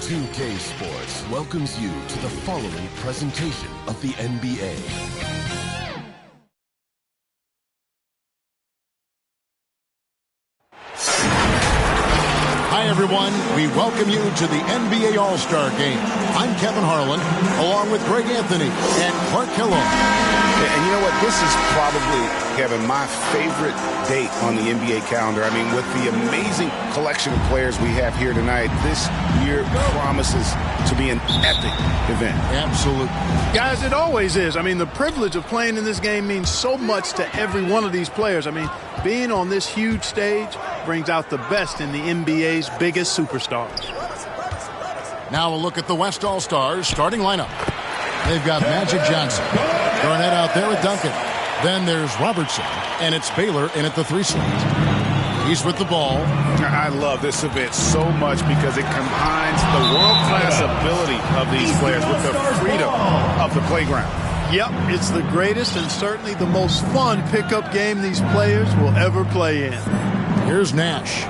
2K Sports welcomes you to the following presentation of the NBA. Hi, everyone. We welcome you to the NBA All-Star Game. I'm Kevin Harlan, along with Greg Anthony and Clark Kellogg. And you know what? This is probably, Kevin, my favorite date on the NBA calendar. I mean, with the amazing collection of players we have here tonight, this year promises to be an epic event. Absolutely. Guys, it always is. I mean, the privilege of playing in this game means so much to every one of these players. I mean, being on this huge stage brings out the best in the NBA's biggest superstars. Now a look at the West All-Stars starting lineup. They've got Magic Johnson, Garnett out there with Duncan. Then there's Robertson, and it's Baylor in at the 3 slot. He's with the ball. I love this event so much because it combines the world-class ability of these players with the freedom of the playground. Yep, it's the greatest and certainly the most fun pickup game these players will ever play in. Here's Nash.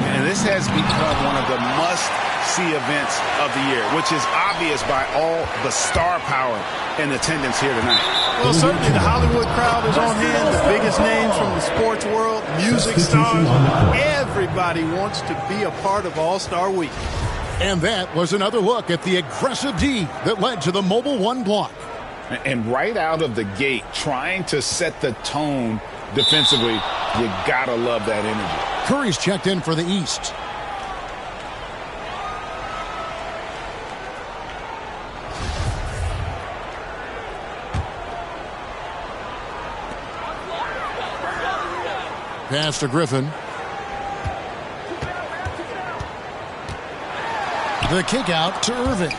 And this has become one of the must-see events of the year, which is obvious by all the star power in attendance here tonight. Well, certainly the Hollywood crowd is on hand, the biggest names from the sports world, music stars. Everybody wants to be a part of All-Star Week. And that was another look at the aggressive D that led to the Mobile 1 block. And right out of the gate, trying to set the tone defensively, you gotta love that energy. Curry's checked in for the East. Pass to Griffin. The kick out to Irving.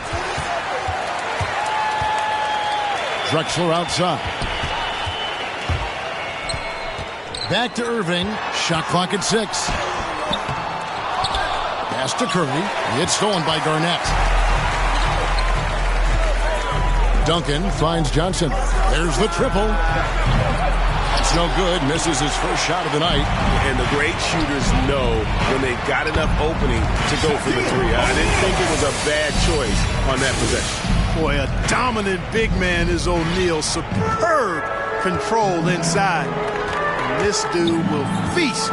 Drexler outside. Back to Irving. Shot clock at 6. Pass to Curry. It's stolen by Garnett. Duncan finds Johnson. There's the triple. That's no good. Misses his first shot of the night. And the great shooters know when they've got enough opening to go for the 3. I didn't think it was a bad choice on that possession. Boy, a dominant big man is O'Neal. Superb control inside. And this dude will feast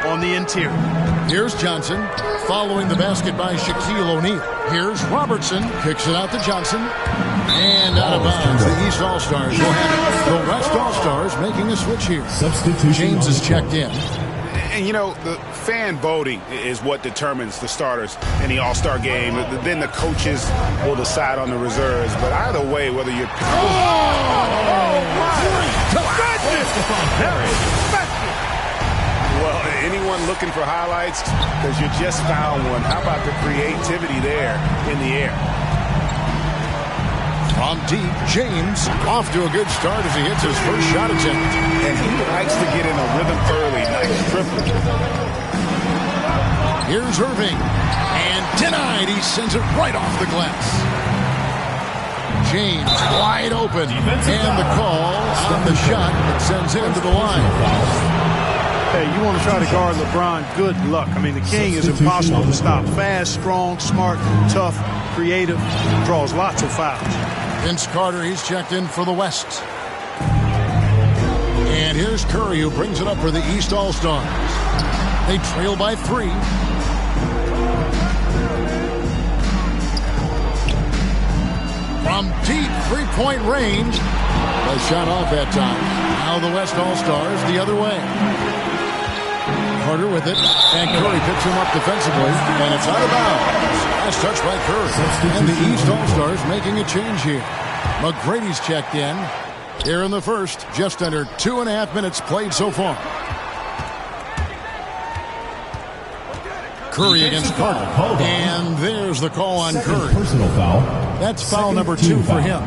on the interior. Here's Johnson following the basket by Shaquille O'Neal. Here's Robertson. Kicks it out to Johnson. And out of bounds. The East All-Stars will have it. The West All-Stars making a switch here. James is checked in. And, you know, the fan voting is what determines the starters in the All-Star game. Then the coaches will decide on the reserves. But either way, whether you're... Well, anyone looking for highlights, because you just found one. How about the creativity there in the air? From deep, James off to a good start as he hits his first shot attempt. And he likes to get in a rhythm early. Nice triple. Here's Irving. And denied. He sends it right off the glass. James wide open. And the call on the shot that sends him to the line. Hey, you want to try to guard LeBron, good luck. I mean, the king is impossible to stop. Fast, strong, smart, tough, creative, draws lots of fouls. Vince Carter, he's checked in for the West. And here's Curry, who brings it up for the East All-Stars. They trail by 3. From deep three-point range. A shot off that time. Now the West All-Stars the other way. Carter with it, and Curry picks him up defensively, and it's out of bounds. Last touch by Curry. And the East All-Stars making a change here. McGrady's checked in. Here in the first, just under 2.5 minutes played so far. Curry against Carter. And there's the call on Curry. Personal foul. That's foul number 2 for him.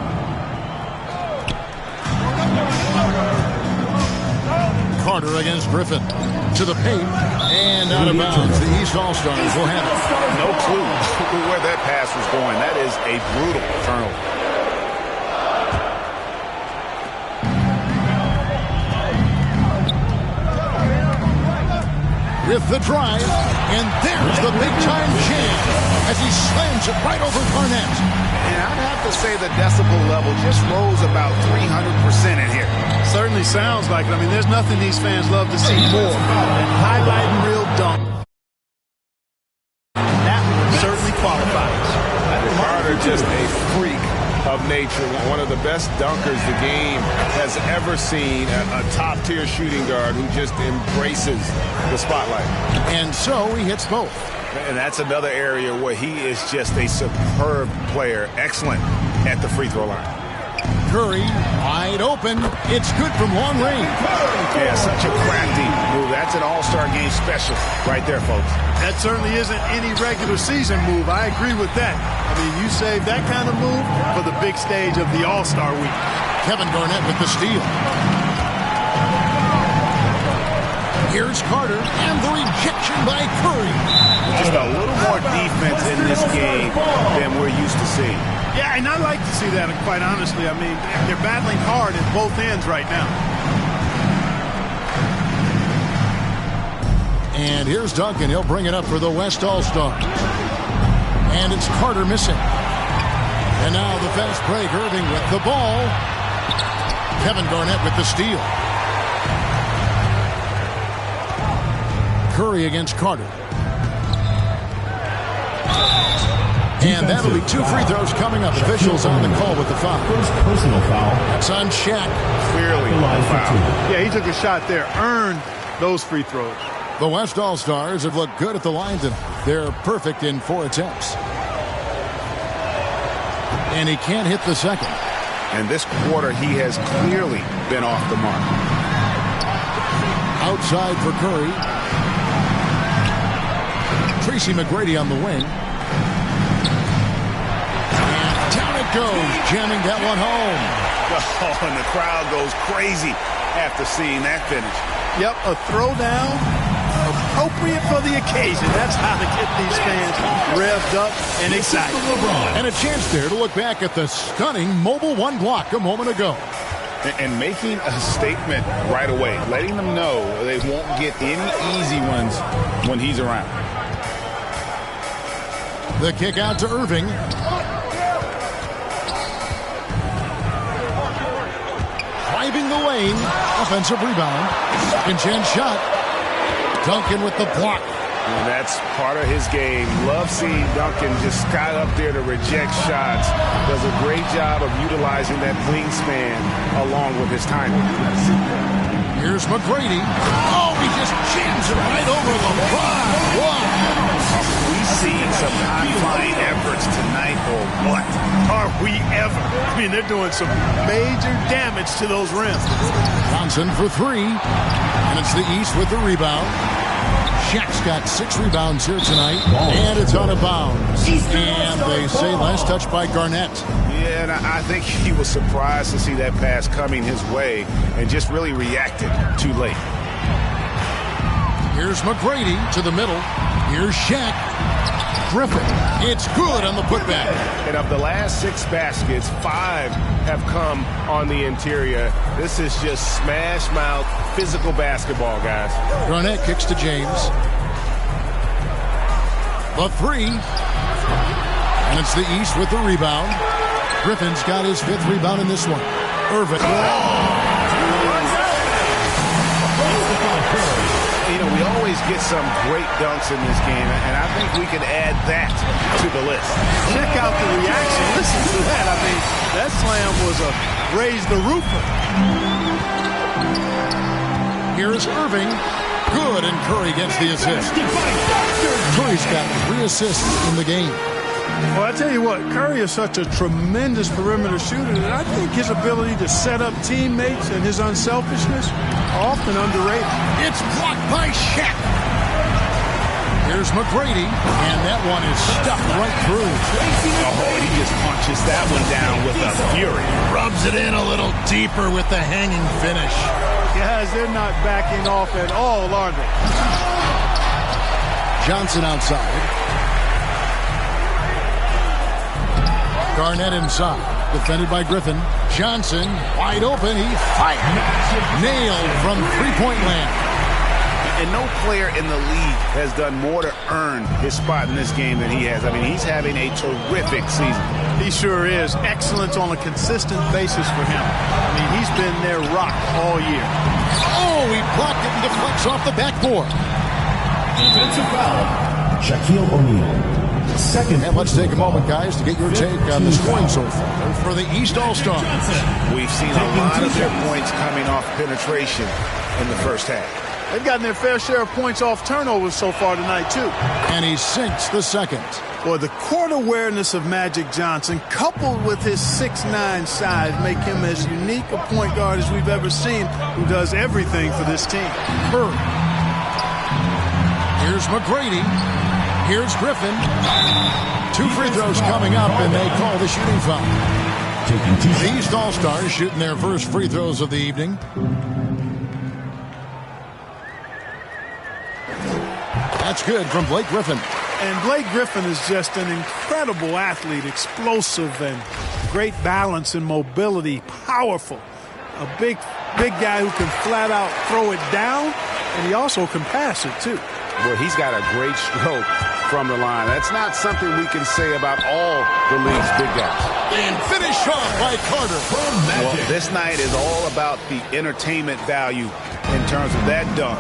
Carter against Griffin. To the paint. And out of bounds. The East All-Stars will have it. No clue where that pass was going. That is a brutal turnover. with the drive, and there's the big-time jam as he slams it right over Garnett. And I'd have to say the decibel level just rose about 300% in here. Certainly sounds like it. I mean, there's nothing these fans love to see more than highlighting real dunk. That certainly qualifies. Carter just a freak of nature, one of the best dunkers the game has ever seen, a top-tier shooting guard who just embraces the spotlight. And so he hits both. And that's another area where he is just a superb player, excellent at the free throw line. Curry, wide open. It's good from long range. Yeah, such a crafty move. That's an all-star game special right there, folks. That certainly isn't any regular season move. I agree with that. I mean, you save that kind of move for the big stage of the All-Star week. Kevin Garnett with the steal. Here's Carter, and the rejection by Curry. Just a little more defense in this game than we're used to seeing. Yeah, and I like to see that, quite honestly. I mean, they're battling hard at both ends right now. And here's Duncan. He'll bring it up for the West All-Stars. And it's Carter missing. And now the fast break. Irving with the ball. Kevin Garnett with the steal. Curry against Carter. And that'll be 2 free throws coming up. Officials on the call with the foul. First personal foul. That's on Shaq. Clearly a foul. Yeah, he took a shot there. Earned those free throws. The West All-Stars have looked good at the line tonight. They're perfect in 4 attempts. And he can't hit the second. And this quarter, he has clearly been off the mark. Outside for Curry. Tracy McGrady on the wing. And down it goes, jamming that one home. Oh, and the crowd goes crazy after seeing that finish. Yep, a throwdown appropriate for the occasion. That's how to get these fans revved up and excited. And a chance there to look back at the stunning Mobile One block a moment ago. And making a statement right away, letting them know they won't get any easy ones when he's around. The kick out to Irving. Driving the lane. Offensive rebound. Second chance shot. Duncan with the block. And that's part of his game. Love seeing Duncan just sky up there to reject shots. Does a great job of utilizing that wingspan along with his timing. Here's McGrady. Oh, he just jams it right over LeBron. Wow. We see some high-flying efforts tonight, or what? Are we ever? I mean, they're doing some major damage to those rims. Johnson for 3. And it's the East with the rebound. Shaq's got 6 rebounds here tonight. And it's out of bounds. And they say last touch by Garnett. Yeah, and I think he was surprised to see that pass coming his way and just really reacted too late. Here's McGrady to the middle. Here's Shaq. Griffin. It's good on the putback. And of the last 6 baskets, 5 have come on the interior. This is just smash mouth physical basketball, guys. Garnett kicks to James. The 3. And it's the East with the rebound. Griffin's got his 5th rebound in this one. Irving. You know, we always get some great dunks in this game, and I think we could add that to the list. Check out the reaction. Listen to that. I mean, that slam was a raise the roofer. Here's Irving. Good, and Curry gets the assist. Curry's got 3 assists in the game. Well, I tell you what, Curry is such a tremendous perimeter shooter that I think his ability to set up teammates and his unselfishness are often underrated. It's blocked by Shaq. Here's McGrady, and that one is stuffed right through. Oh, he just punches that one down with a fury. Rubs it in a little deeper with the hanging finish. Guys, they're not backing off at all, are they? Johnson outside. Garnett inside, defended by Griffin. Johnson, wide open, he fired. Nailed from three-point land. And no player in the league has done more to earn his spot in this game than he has. I mean, he's having a terrific season. He sure is. Excellence on a consistent basis for him. I mean, he's been their rock all year. Oh, he blocked it and deflects off the backboard. Defensive foul, Shaquille O'Neal. Second. And let's take a moment, guys, to get your take on the scoring so far for the East All-Stars. We've seen a lot of their points coming off penetration in the first half. They've gotten their fair share of points off turnovers so far tonight, too. And he sinks the second. Well, the court awareness of Magic Johnson, coupled with his 6'9" size, make him as unique a point guard as we've ever seen, who does everything for this team. Curry. Here's McGrady. Here's Griffin. 2 free throws coming up, and they call the shooting foul. The East All-Stars shooting their first free throws of the evening. That's good from Blake Griffin. And Blake Griffin is just an incredible athlete, explosive and great balance and mobility, powerful. A big guy who can flat out throw it down, and he also can pass it, too. Well, he's got a great stroke from the line. That's not something we can say about all the league's big guys. And finish off by Carter. Well, this night is all about the entertainment value in terms of that dunk.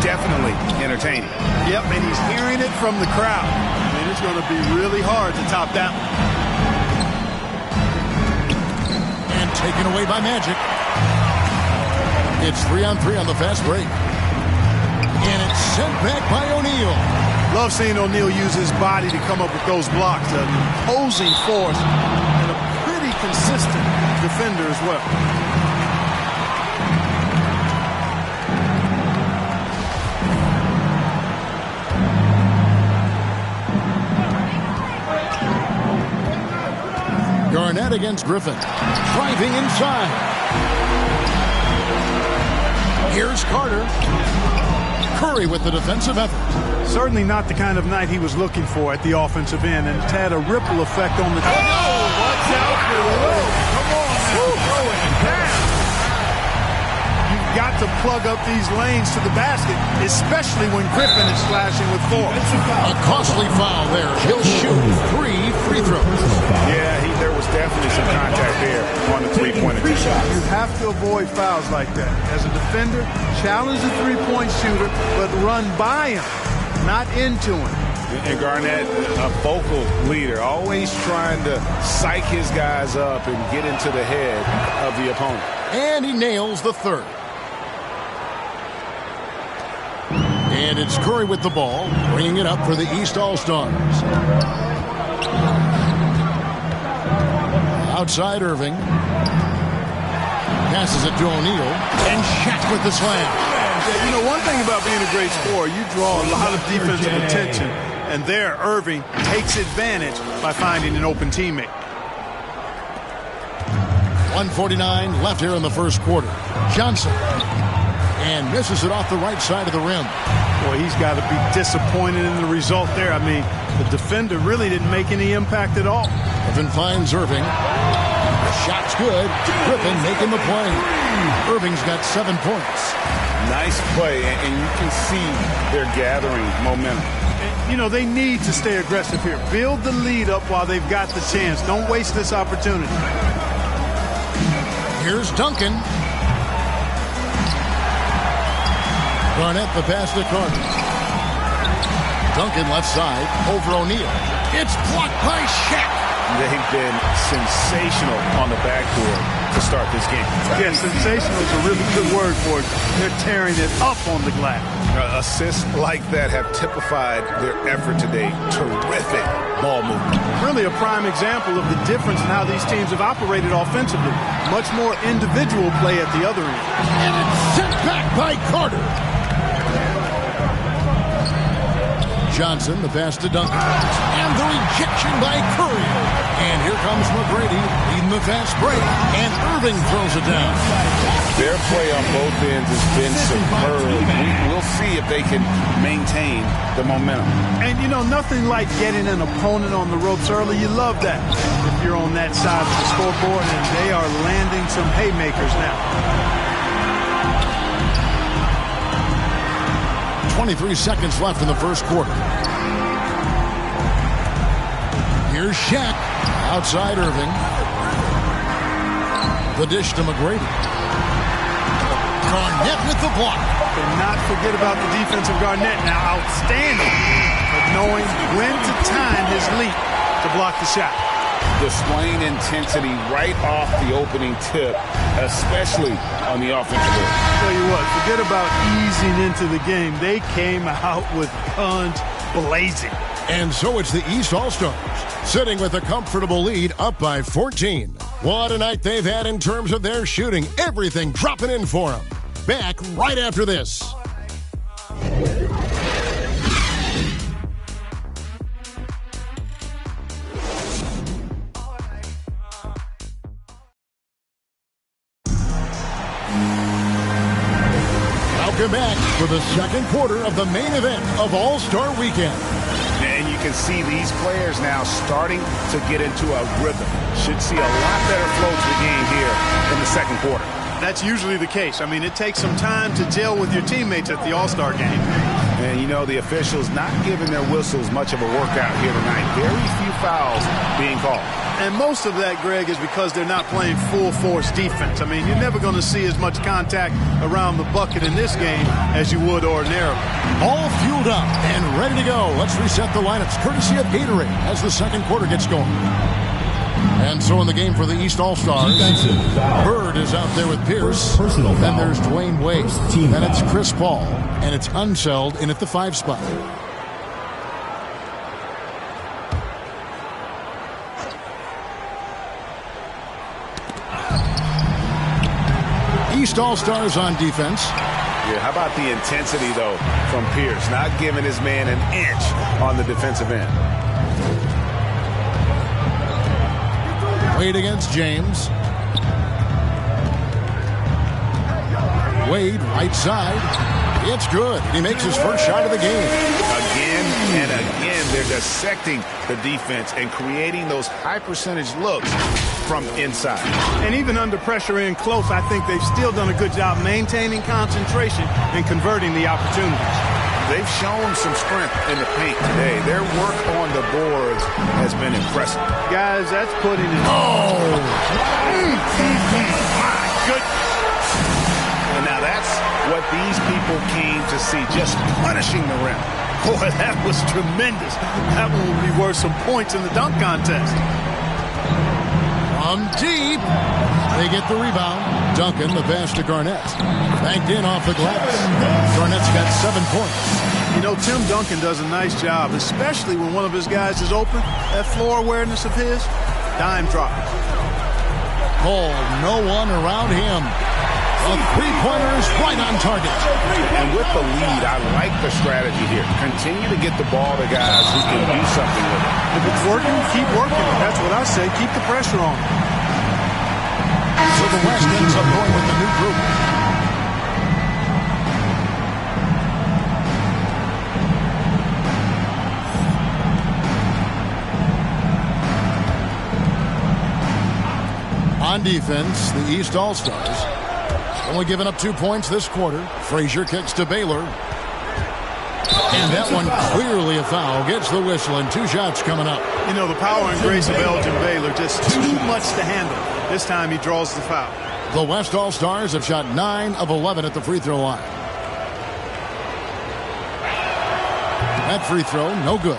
Definitely entertaining. Yep, and he's hearing it from the crowd. I mean, it's going to be really hard to top that one. And taken away by Magic. It's 3-on-3 on the fast break. And it's sent back by O'Neal. Love seeing O'Neal use his body to come up with those blocks. An imposing force and a pretty consistent defender as well. Garnett against Griffin. Driving inside. Here's Carter. Curry with the defensive effort. Certainly not the kind of night he was looking for at the offensive end, and it's had a ripple effect on the team. Oh, watch out for the low. Come on now. Throw it down. You've got to plug up these lanes to the basket, especially when Griffin is slashing with force. A costly foul there. He'll shoot 3 free throws. Yeah, there was definitely some contact there on the three-point attempt. You have to avoid fouls like that. As a defender, challenge the three-point shooter, but run by him, not into him. And Garnett, a vocal leader, always trying to psych his guys up and get into the head of the opponent. And he nails the third. And it's Curry with the ball, bringing it up for the East All-Stars. Outside Irving. Passes it to O'Neal. And Shaq with the slam. Yeah, you know, one thing about being a great scorer, you draw a lot of defensive attention. And there, Irving takes advantage by finding an open teammate. 1:49 left here in the first quarter. Johnson. And misses it off the right side of the rim. Boy, he's got to be disappointed in the result there. I mean, the defender really didn't make any impact at all. Griffin finds Irving. The shot's good. Griffin making the play. Irving's got 7 points. Nice play, and you can see they're gathering momentum. And, you know, they need to stay aggressive here. Build the lead up while they've got the chance. Don't waste this opportunity. Here's Duncan. Garnett the pass to Carter. Duncan left side over O'Neal. It's blocked by Shaq. They've been sensational on the backboard to start this game. Yeah, sensational is a really good word for it. They're tearing it up on the glass. Assists like that have typified their effort today. Terrific ball movement. Really a prime example of the difference in how these teams have operated offensively. Much more individual play at the other end. And it's sent back by Carter. Johnson, the pass to Duncan. And the rejection by Curry. And here comes McGrady leading the fast break. And Irving throws it down. Their play on both ends has been superb. We'll see if they can maintain the momentum. And, you know, nothing like getting an opponent on the ropes early. You love that if you're on that side of the scoreboard. And they are landing some haymakers now. 23 seconds left in the first quarter. Here's Shaq. Outside Irving. The dish to McGrady. Garnett with the block. Cannot forget about the defense of Garnett now. Outstanding. But knowing when to time his leap to block the shot. Displaying intensity right off the opening tip, especially on the offensive end. Tell you what, forget about easing into the game. They came out with guns blazing. And so it's the East All-Stars, sitting with a comfortable lead up by 14. What a night they've had in terms of their shooting. Everything dropping in for them. Back right after this. Welcome back for the second quarter of the main event of All-Star Weekend. And you can see these players now starting to get into a rhythm. Should see a lot better flow to the game here in the second quarter. That's usually the case. I mean, it takes some time to gel with your teammates at the All-Star game. And, you know, the officials not giving their whistles much of a workout here tonight. Very few fouls being called. And most of that, Greg, is because they're not playing full-force defense. I mean, you're never going to see as much contact around the bucket in this game as you would ordinarily. All fueled up and ready to go. Let's reset the lineups, courtesy of Gatorade, as the second quarter gets going. And so in the game for the East All-Stars, Bird is out there with Pierce. Then there's Dwayne Wade. Then it's Chris Paul. And it's Unseld in at the 5 spot. East All-Stars on defense. Yeah, how about the intensity, though, from Pierce? Not giving his man an inch on the defensive end. Wade against James. Wade, right side. It's good. He makes his first shot of the game. Again and again, they're dissecting the defense and creating those high-percentage looks from inside. And even under pressure in close, I think they've still done a good job maintaining concentration and converting the opportunities. They've shown some strength in the paint today. Their work on the boards has been impressive. Guys, that's putting it. Oh! My goodness. And now that's what these people came to see, just punishing the rim. Boy, that was tremendous. That one will be worth some points in the dunk contest. From deep. They get the rebound. Duncan, the pass to Garnett. Banked in off the glass. Garnett's got 7 points. You know, Tim Duncan does a nice job, especially when one of his guys is open. That floor awareness of his, dime drop. Cole, no one around him. The three-pointer is right on target. And with the lead, I like the strategy here. Continue to get the ball to guys who can do something with it. If it's working, keep working. That's what I say. Keep the pressure on. So the West ends up going with the new group. On defense, the East All-Stars only giving up 2 points this quarter. Frazier kicks to Baylor. And that one clearly a foul. Gets the whistle and 2 shots coming up. You know, the power and grace of Elgin Baylor, just too much to handle. This time he draws the foul. The West All-Stars have shot 9 of 11 at the free throw line. That free throw, no good.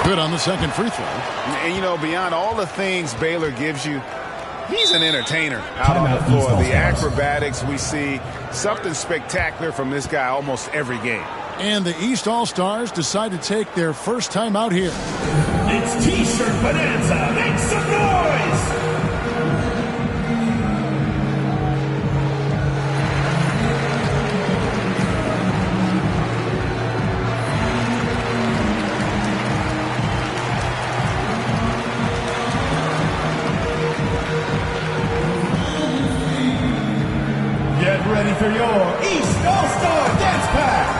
Good on the second free throw. And, you know, beyond all the things Baylor gives you, he's an entertainer out on the floor. The acrobatics we see, something spectacular from this guy almost every game. And the East All-Stars decide to take their first time out here. It's T-shirt Bonanza. Make some noise! for your East All-Star Dance Pack.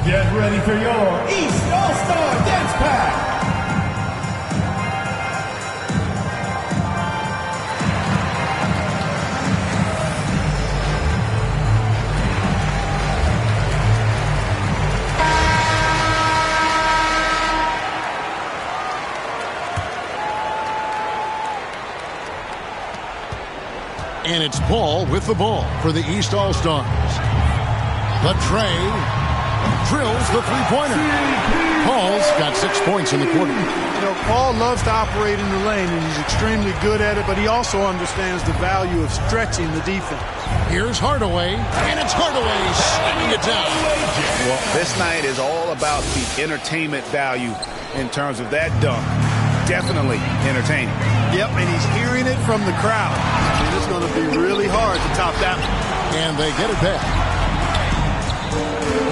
Get ready for your East All-Star Dance Pack. And it's Paul with the ball for the East All-Stars. The tray drills the three-pointer. Paul's got 6 points in the quarter. You know, Paul loves to operate in the lane, and he's extremely good at it, but he also understands the value of stretching the defense. Here's Hardaway, and it's Hardaway slamming it down. Well, this night is all about the entertainment value in terms of that dunk. Definitely entertaining. Yep, and he's hearing it from the crowd. And it's going to be really hard to top that one. And they get it back.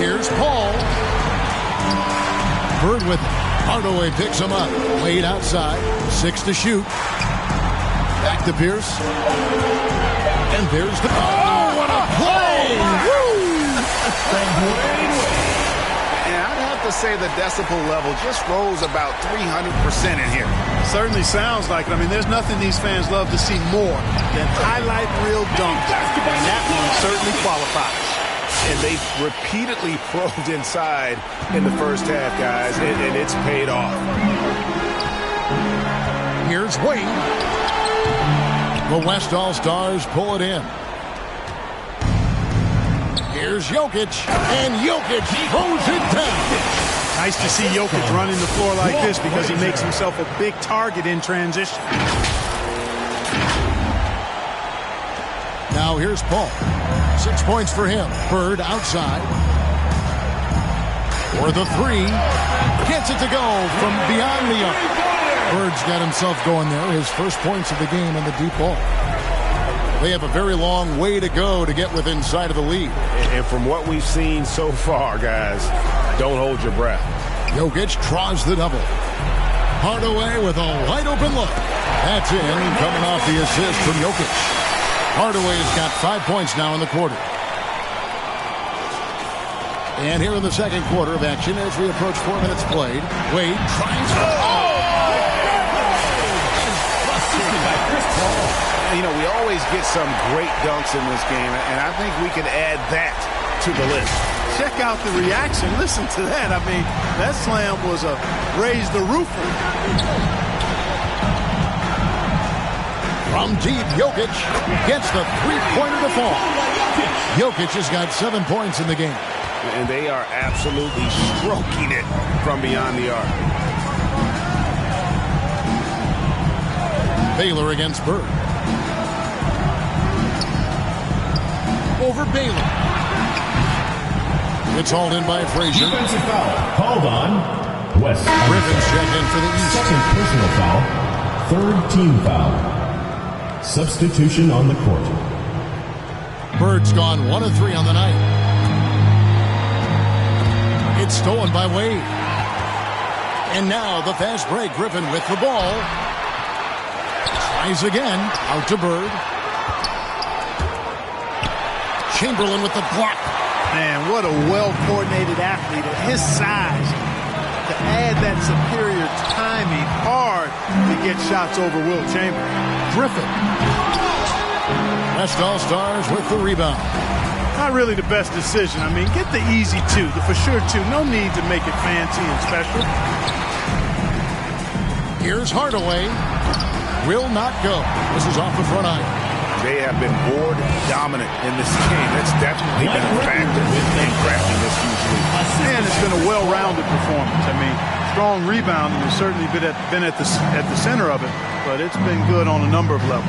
Here's Paul. Bird with it. Hardaway picks him up. Wade outside. 6 to shoot. Back to Pierce. And there's the... Oh, what a play! Woo! And I'd have to say the decibel level just rose about 300% in here. Certainly sounds like it. I mean, there's nothing these fans love to see more than highlight reel dunks. And that one certainly qualifies. And they repeatedly probed inside in the first half, guys, and it's paid off. Here's Wade. The West All-Stars pull it in. Here's Jokic, and Jokic throws it down. Nice to see Jokic running the floor like this because he makes himself a big target in transition. Now here's Paul. 6 points for him. Bird outside. For the three. Gets it to go from beyond the arc. Bird's got himself going there. His first points of the game on the deep ball. They have a very long way to go to get within sight of the lead. And from what we've seen so far, guys, don't hold your breath. Jokic draws the double. Hardaway with a wide open look. That's in, coming off the assist from Jokic. Hardaway's got 5 points now in the quarter. And here in the second quarter of action as we approach 4 minutes played, Wade tries to... You know, we always get some great dunks in this game, and I think we can add that to the list. Check out the reaction. Listen to that. I mean, that slam was a raise the roof. From deep, Jokic gets the three-pointer to fall. Jokic has got 7 points in the game. And they are absolutely stroking it from beyond the arc. Baylor against Bird. Over Baylor. It's hauled in by Frazier. Defensive foul called on West. Griffin's checked in for the East. Second personal foul. Third team foul. Substitution on the court. Bird's gone 1 of 3 on the night. It's stolen by Wade. And now the fast break. Griffin with the ball. Tries again. Out to Bird. Chamberlain with the block. Man, what a well-coordinated athlete at his size. To add that superior timing, hard to get shots over Wilt Chamberlain. Griffin. West All-Stars with the rebound. Not really the best decision. I mean, get the easy two, the for sure two. No need to make it fancy and special. Here's Hardaway. Will not go. This is off the front iron. They have been board dominant in this game. That's definitely been a factor in crafting this usually. And it's been a well-rounded performance. I mean, strong rebounding has certainly been at the center of it, but it's been good on a number of levels.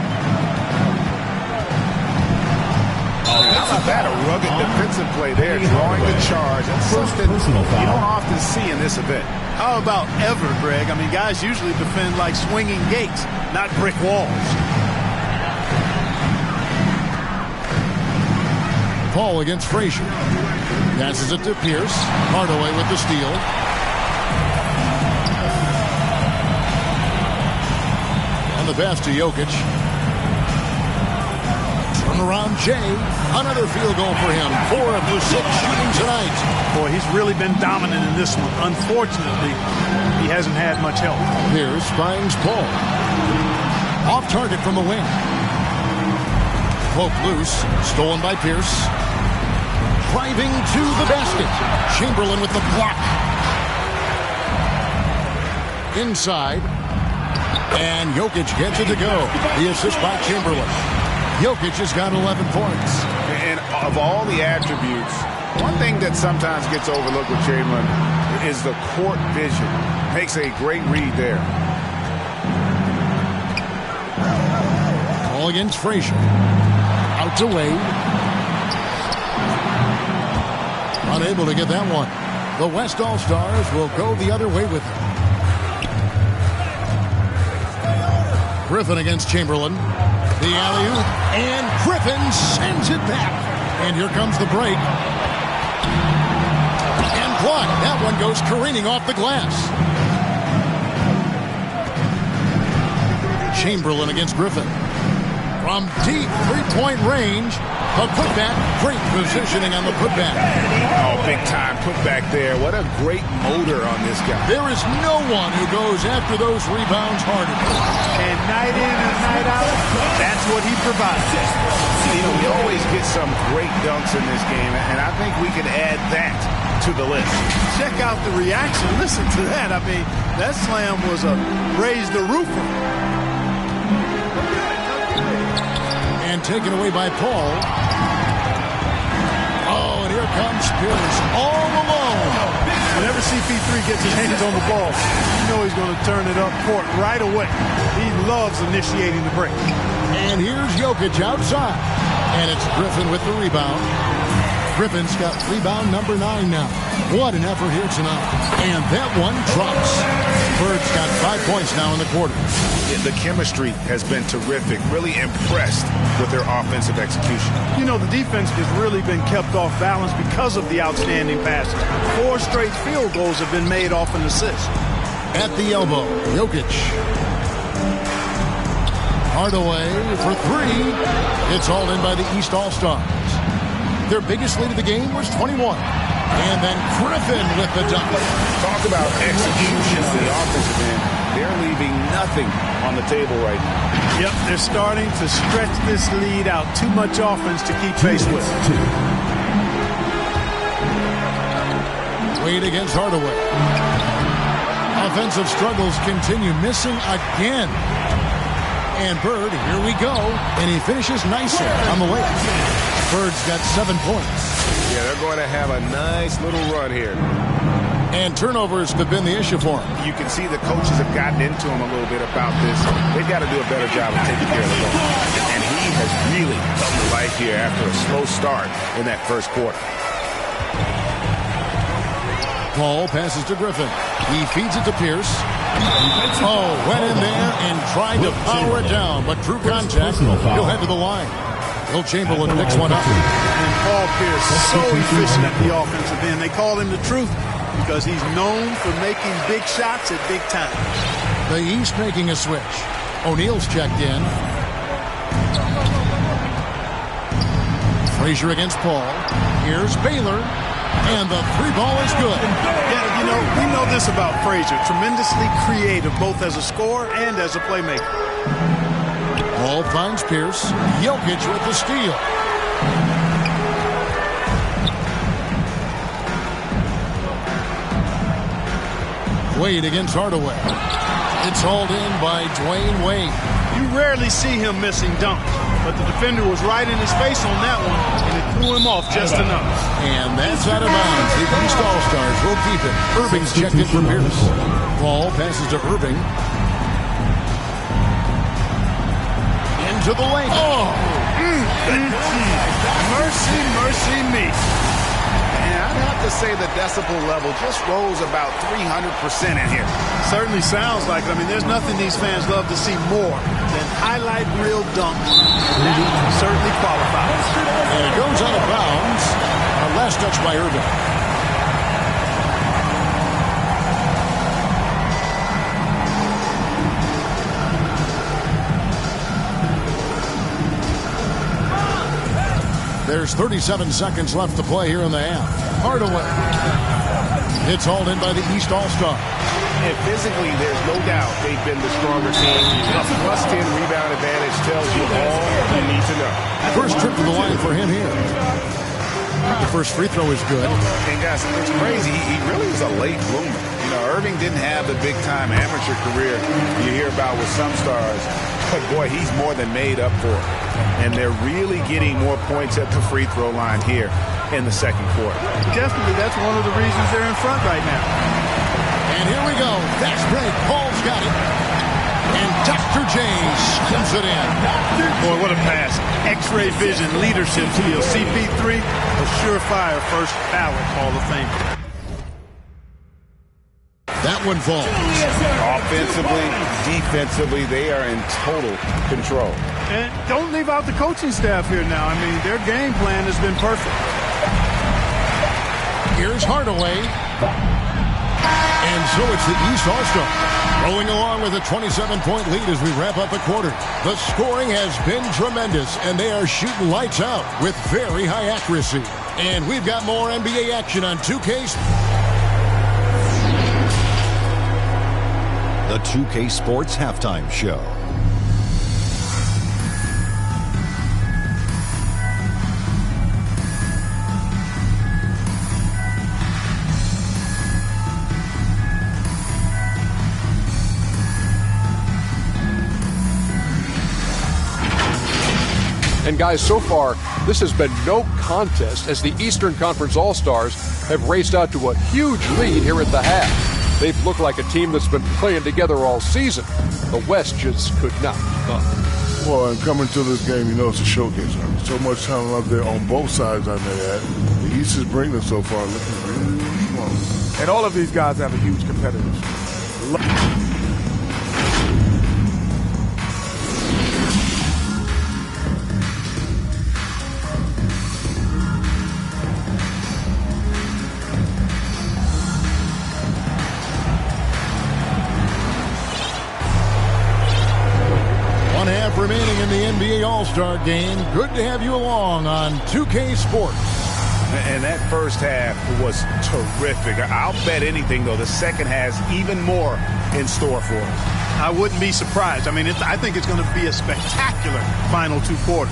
How about that? A rugged defensive play there, drawing the charge. That's something you don't often see in this event. How about ever, Greg? I mean, guys usually defend like swinging gates, not brick walls. Paul against Frazier. Passes it to Pierce. Hardaway with the steal. And the pass to Jokic. Turnaround Jay. Another field goal for him. 4 of the 6 shooting tonight. Boy, he's really been dominant in this one. Unfortunately, he hasn't had much help. Pierce finds Paul. Off target from the wing. Poke loose. Stolen by Pierce. Driving to the basket. Chamberlain with the block. Inside. And Jokic gets it to go. The assist by Chamberlain. Jokic has got 11 points. And of all the attributes, one thing that sometimes gets overlooked with Chamberlain is the court vision. Makes a great read there. Ball against Frazier. Out to Wade. Unable to get that one. The West All-Stars will go the other way with it. Griffin against Chamberlain. The alley-oop. And Griffin sends it back. And here comes the break. And blocked. That one goes careening off the glass. Chamberlain against Griffin. From deep three-point range. A putback. Great positioning on the putback. Oh, big-time putback there. What a great motor on this guy. There is no one who goes after those rebounds harder. And night in and night out, that's what he provides. You know, we always get some great dunks in this game, and I think we can add that to the list. Check out the reaction. Listen to that. I mean, that slam was a raise the roofer. And taken away by Paul. Oh, and here comes Pierce all alone. Whenever CP3 gets his hands on the ball, you know he's going to turn it up court right away. He loves initiating the break. And here's Jokic outside. And it's Griffin with the rebound. Griffin's got rebound number 9 now. What an effort here tonight. And that one drops. Bird's got 5 points now in the quarter. The chemistry has been terrific. Really impressed with their offensive execution. You know, the defense has really been kept off balance because of the outstanding passes. 4 straight field goals have been made off an assist. At the elbow, Jokic. Hardaway for 3. It's hauled in by the East All-Stars. Their biggest lead of the game was 21. And then Griffin with the dunk. Talk about execution on the offensive end. They're leaving nothing on the table right now. Yep, they're starting to stretch this lead out. Too much offense to keep pace with. Wade against Hardaway. Offensive struggles continue, missing again. And Bird, here we go. And he finishes nicely on the layup. Bird's got 7 points. Yeah, they're going to have a nice little run here. And turnovers have been the issue for him. You can see the coaches have gotten into him a little bit about this. They've got to do a better job of taking care of the ball. And he has really come to life here after a slow start in that first quarter. Paul passes to Griffin. He feeds it to Pierce. Oh, went in there and tried to power it down, but through contact, he'll head to the line. Will Chamberlain picks one up. And Paul Pierce is so efficient at the offensive end. They call him the truth because he's known for making big shots at big times. The East making a switch. O'Neal's checked in. Frazier against Paul. Here's Baylor. And the 3 ball is good. Yeah, you know, we know this about Frazier. Tremendously creative, both as a scorer and as a playmaker. Paul finds Pierce. Jokic with the steal. Wade against Hardaway. It's hauled in by Dwayne Wade. You rarely see him missing dunks, but the defender was right in his face on that one, and it threw him off just enough. And that's out of bounds. The East All-Stars will keep it. Irving's checked in for Pierce. Paul passes to Irving. To the lane. Oh! Mercy, mercy me. And I have to say the decibel level just rose about 300% in here. Certainly sounds like it. I mean, there's nothing these fans love to see more than highlight reel dunks. And that certainly qualifies. And it goes out of bounds. Last touch by Irving. There's 37 seconds left to play here in the half. Hardaway. It's hauled in by the East All-Star. And physically, there's no doubt they've been the stronger team. A +10 rebound advantage tells you all you need to know. First trip to the line for him here. The first free throw is good. And guys, it's crazy. He really is a late bloomer. You know, Irving didn't have the big-time amateur career you hear about with some stars. But, boy, he's more than made up for it. And they're really getting more points at the free throw line here in the second quarter. Definitely, that's one of the reasons they're in front right now. And here we go. Fast break. Paul's got it. And Dr. J slams it in. Boy, what a pass. X-ray vision, leadership skills. CP3, a surefire first ballot Hall of Fame. That one falls. Offensively, defensively, they are in total control. And don't leave out the coaching staff here now. I mean, their game plan has been perfect. Here's Hardaway. And so it's the East All-Star rolling along with a 27-point lead as we wrap up the quarter. The scoring has been tremendous, and they are shooting lights out with very high accuracy. And we've got more NBA action on 2K. The 2K Sports Halftime Show. And guys, so far, this has been no contest as the Eastern Conference All-Stars have raced out to a huge lead here at the half. They've looked like a team that's been playing together all season. The West just could not keep up. Well, and coming to this game, you know it's a showcase. I mean, so much talent out there on both sides I may add. The East is bringing so far looking really, really strong. And all of these guys have a huge competitors. Remaining in the NBA All-Star game. Good to have you along on 2K Sports. And that first half was terrific. I'll bet anything, though, the second has even more in store for us. I wouldn't be surprised. I mean, I think it's going to be a spectacular final two quarters.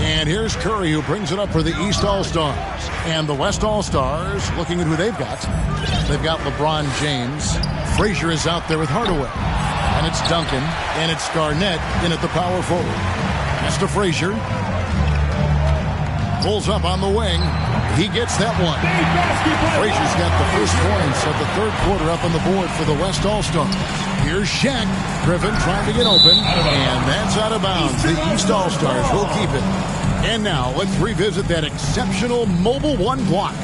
And here's Curry, who brings it up for the East All-Stars. And the West All-Stars, looking at who they've got. They've got LeBron James. Frazier is out there with Hardaway. And it's Duncan. And it's Garnett in at the power forward. Pass to Frazier. Pulls up on the wing. He gets that one. Frazier's got the first points of the third quarter up on the board for the West All-Stars. Here's Shaq. Griffin trying to get open. And that's out of bounds. The East All-Stars will keep it. And now, let's revisit that exceptional Mobile One block.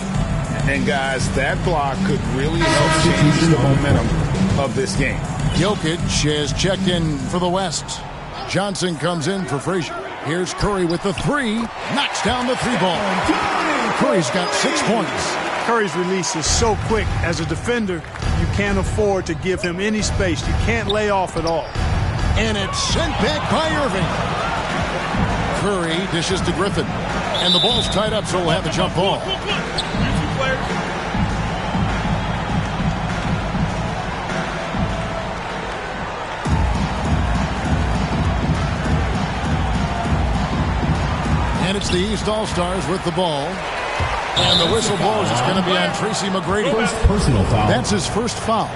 And, guys, that block could really help change the momentum of this game. Jokic has checked in for the West. Johnson comes in for Frazier. Here's Curry with the three. Knocks down the three ball. Curry's got 6 points. Curry's release is so quick. As a defender, you can't afford to give him any space. You can't lay off at all. And it's sent back by Irving. Curry dishes to Griffin. And the ball's tied up, so we'll have a jump ball. And it's the East All-Stars with the ball. And the whistle blows. It's going to be on Tracy McGrady. First personal foul. That's his first foul.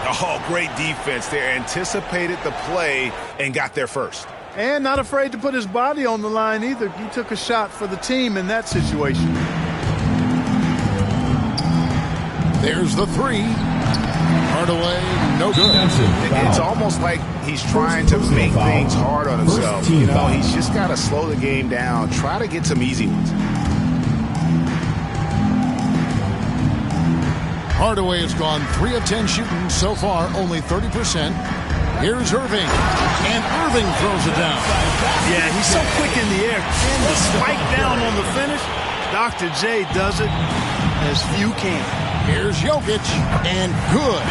Oh, great defense there. Anticipated the play and got there first. And not afraid to put his body on the line either. He took a shot for the team in that situation. There's the three. Hardaway, no good. It's almost like he's trying to make things hard on himself. You know, he's just got to slow the game down, try to get some easy ones. Hardaway has gone 3 of 10 shooting so far, only 30%. Here's Irving, and Irving throws it down. Yeah, he's so quick in the air. And the spike down on the finish, Dr. J does it as few can. Here's Jokic, and good,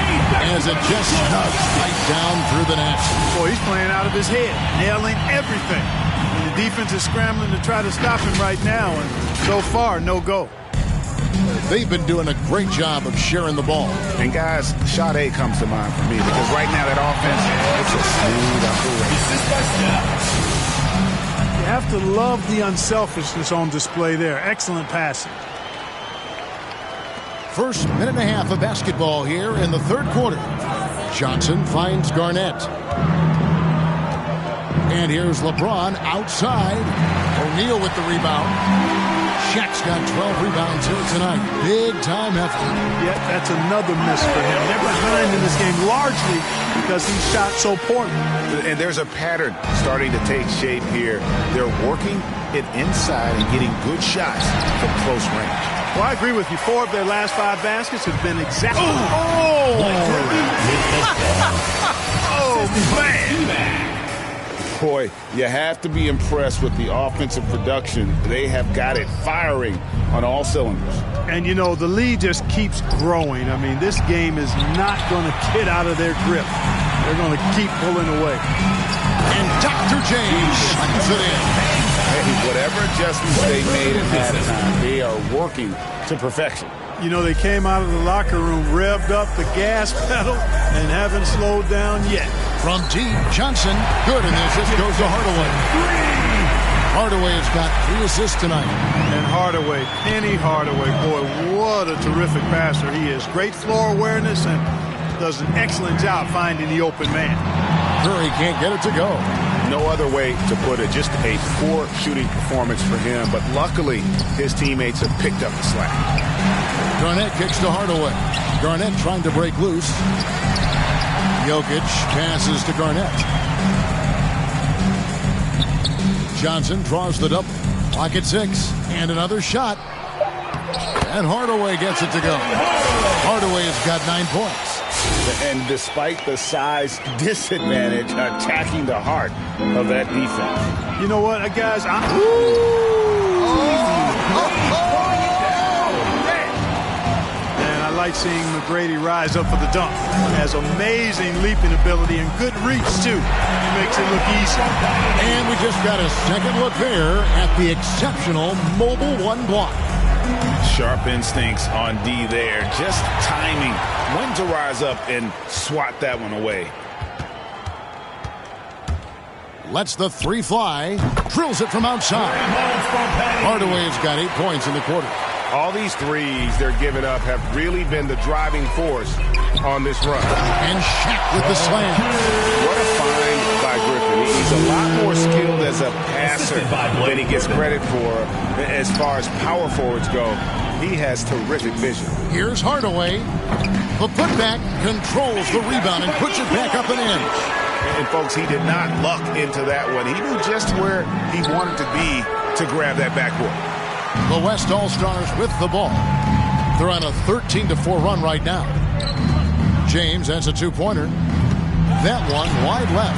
as it just snugs right down through the net. Boy, he's playing out of his head, nailing everything. And the defense is scrambling to try to stop him right now, and so far, no go. They've been doing a great job of sharing the ball. And guys, shot A comes to mind for me because right now that offense, it's a smooth operation. You have to love the unselfishness on display there. Excellent passing. First minute and a half of basketball here in the third quarter. Johnson finds Garnett. And here's LeBron outside. O'Neal with the rebound. Shaq's got 12 rebounds here tonight. Big time effort. Yeah, that's another miss for him. They're behind in this game largely because he shot so poorly. And there's a pattern starting to take shape here. They're working it inside and getting good shots from close range. Well, I agree with you. 4 of their last 5 baskets have been exactly. Oh, man. Boy, you have to be impressed with the offensive production. They have got it firing on all cylinders. And, you know, the lead just keeps growing. I mean, this game is not going to get out of their grip. They're going to keep pulling away. And Dr. James slams it in. Hey, whatever adjustments they made at halftime, they are working to perfection. You know, they came out of the locker room, revved up the gas pedal, and haven't slowed down yet. From deep, Johnson, good, and the assist goes to Hardaway. Hardaway has got 3 assists tonight. And Hardaway, Penny Hardaway, boy, what a terrific passer he is. Great floor awareness and does an excellent job finding the open man. Curry can't get it to go. No other way to put it, just a poor shooting performance for him, but luckily his teammates have picked up the slack. Garnett kicks to Hardaway. Garnett trying to break loose. Jokic passes to Garnett. Johnson draws the double. Clock at 6. And another shot. And Hardaway gets it to go. Hardaway has got 9 points. And despite the size disadvantage, attacking the heart of that defense. You know what, guys? I like seeing McGrady rise up for the dunk. Has amazing leaping ability and good reach, too. He makes it look easy. And we just got a second look there at the exceptional mobile 1 block. Sharp instincts on D there. Just timing when to rise up and swat that one away. Lets the 3 fly. Drills it from outside. Hardaway has got 8 points in the quarter. All these threes they're giving up have really been the driving force on this run. And Shaq with the slam. What a find by Griffin. He's a lot more skilled as a passer than he gets credit for as far as power forwards go. He has terrific vision. Here's Hardaway. The putback controls the rebound and puts it back up and in. And folks, he did not luck into that one. He knew just where he wanted to be to grab that backboard. The West All-Stars with the ball. They're on a 13-4 run right now. James has a 2-pointer. That one wide left.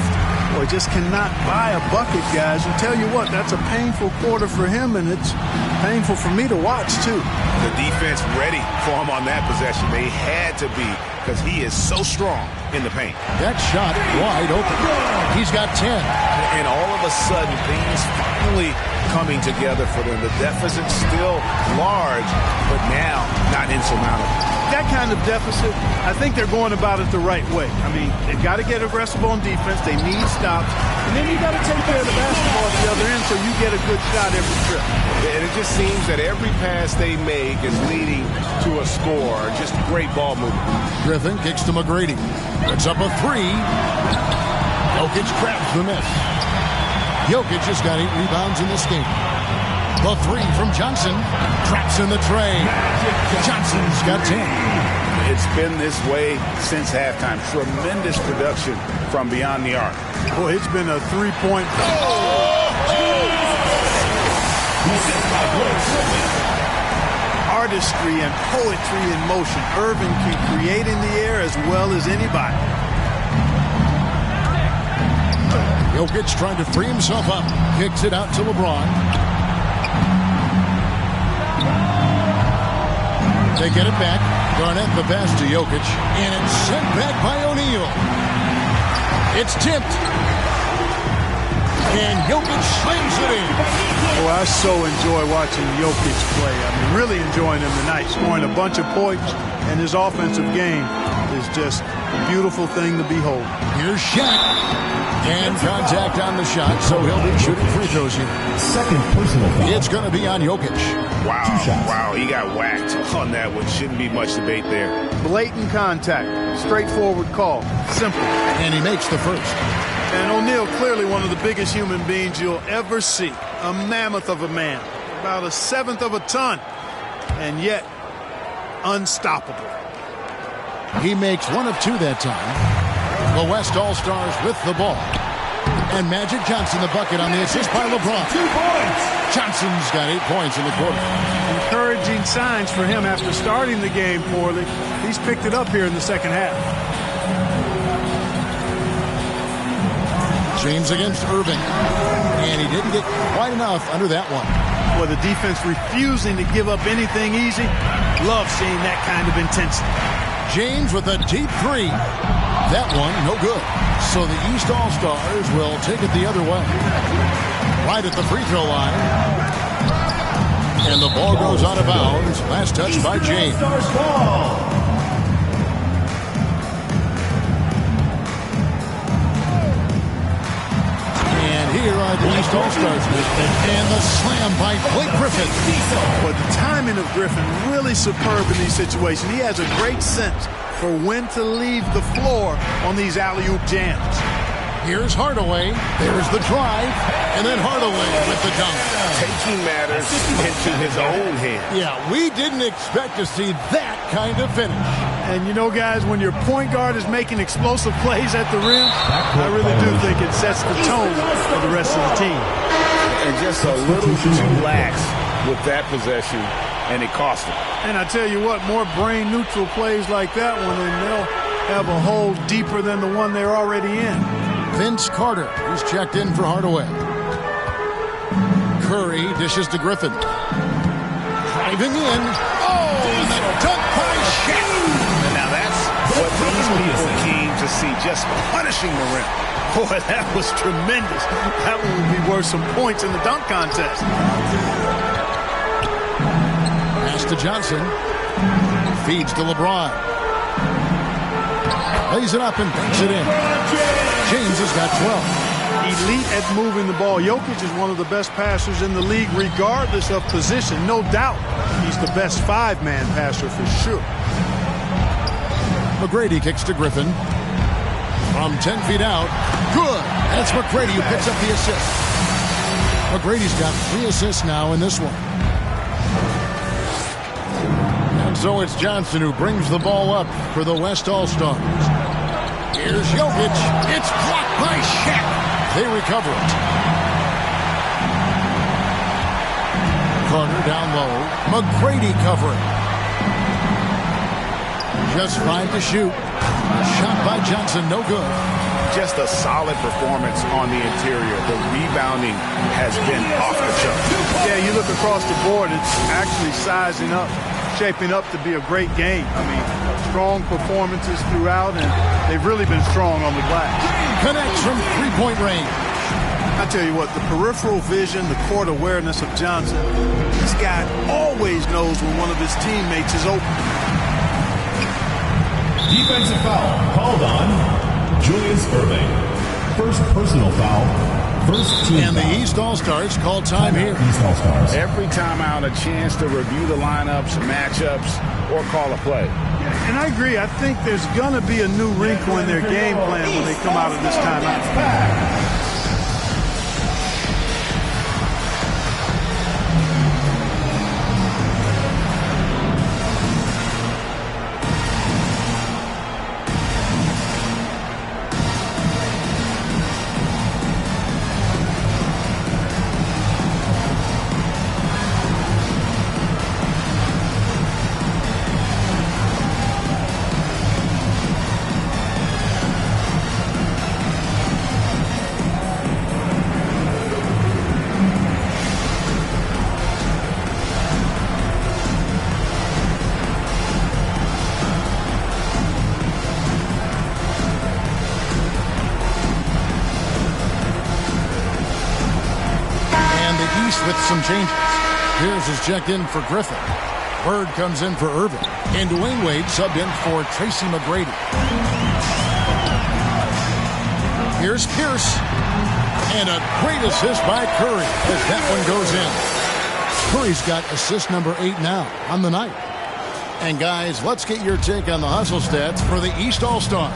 Boy, just cannot buy a bucket, guys. And tell you what, that's a painful quarter for him, and it's painful for me to watch, too. The defense ready for him on that possession. They had to be because he is so strong in the paint. That shot wide open. He's got 10. And all of a sudden, things finally coming together for them. The deficit still large, but now not insurmountable. That kind of deficit, I think they're going about it the right way. I mean, they've got to get aggressive on defense. They need stops. And then you got to take care of the basketball at the other end so you get a good shot every trip. And it just seems that every pass they make is leading to a score. Just great ball movement. Griffin kicks to McGrady. It's up a 3. Jokic grabs the miss. Jokic has got 8 rebounds in this game. The three from Johnson. Traps in the tray. Johnson's got 10. It's been this way since halftime. Tremendous production from beyond the arc. Boy, it's been a three-point. Artistry and poetry in motion. Irving can create in the air as well as anybody. Jokic trying to free himself up. Kicks it out to LeBron. They get it back. Garnett the pass to Jokic. And it's sent back by O'Neal. It's tipped. And Jokic slings it in. Boy, I so enjoy watching Jokic play. I mean, really enjoying him tonight. Scoring a bunch of points, and his offensive game is just a beautiful thing to behold. Here's Shaq. And contact on the shot, so he'll be shooting free throws here. Second personal foul. It's going to be on Jokic. Wow, wow, he got whacked on that one. Shouldn't be much debate there. Blatant contact. Straightforward call. Simple. And he makes the first. And O'Neal, clearly one of the biggest human beings you'll ever see. A mammoth of a man. About a seventh of a ton. And yet, unstoppable. He makes one of two that time. The West All-Stars with the ball. And Magic Johnson the bucket on the assist by LeBron. 2 points. Johnson's got 8 points in the quarter. Encouraging signs for him after starting the game poorly. He's picked it up here in the second half. James against Irving. And he didn't get quite enough under that one. Well, the defense refusing to give up anything easy. Love seeing that kind of intensity. James with a deep three. That one, no good. So the East All-Stars will take it the other way. Right at the free throw line. And the ball goes out of bounds. Last touch by James. And here are the East All-Stars. And the slam by Blake Griffin. But the timing of Griffin really superb in these situations. He has a great sense for when to leave the floor on these alley-oop jams. Here's Hardaway. There's the drive. And then Hardaway with the dunk. Taking matters into his own hands. Yeah, we didn't expect to see that kind of finish. And you know, guys, when your point guard is making explosive plays at the rim, I really do think it sets the tone for the rest of the team. And just a little too lax with that possession, and it cost him. And I tell you what, more brain-neutral plays like that one, and they'll have a hole deeper than the one they're already in. Vince Carter is checked in for Hardaway. Curry dishes to Griffin. Driving in. Oh, and the dunk by Shaq. And now that's what these people came to see, just punishing the rim. Boy, that was tremendous. That one would be worth some points in the dunk contest. Pass to Johnson. Feeds to LeBron. Lays it up and banks it in. James has got 12. Elite at moving the ball. Jokic is one of the best passers in the league, regardless of position. No doubt he's the best five-man passer for sure. McGrady kicks to Griffin. From 10 feet out. Good. And it's McGrady who picks up the assist. McGrady's got 3 assists now in this one. And so it's Johnson who brings the ball up for the West All-Stars. Here's Jokic. It's blocked by Shaq. They recover it. Carter down low. McGrady covering. Just 5 to shoot. Shot by Johnson, no good. Just a solid performance on the interior. The rebounding has been off the chart. Yeah, you look across the board, it's actually sizing up, shaping up to be a great game. I mean, strong performances throughout, and they've really been strong on the glass. Connects from three-point range. I tell you what, the peripheral vision, the court awareness of Johnson, this guy always knows when one of his teammates is open. Defensive foul called on Julius Irving. First personal foul. First team and foul. The East All-Stars call time here. East All-Stars. Every time out, a chance to review the lineups, matchups, or call a play. And I agree. I think there's going to be a new wrinkle in their game plan when they come out of this timeout. with some changes. Pierce is checked in for Griffin. Bird comes in for Irvin. And Dwayne Wade subbed in for Tracy McGrady. Here's Pierce. And a great assist by Curry as that one goes in. Curry's got assist number 8 now on the night. And guys, let's get your take on the hustle stats for the East All-Stars.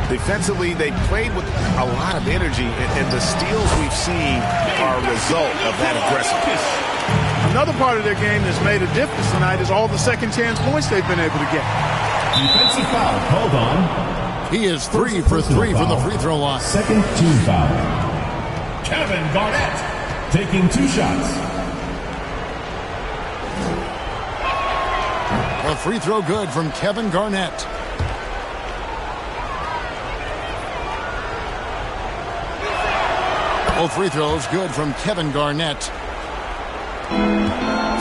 Defensively, they played with a lot of energy, and the steals we've seen are a result of that aggressiveness. Another part of their game that's made a difference tonight is all the second chance points they've been able to get. Defensive foul called on. He is 3 for 3 from the free throw line. Second team foul. Kevin Garnett taking 2 shots. A free throw good from Kevin Garnett. Both free throws good from Kevin Garnett.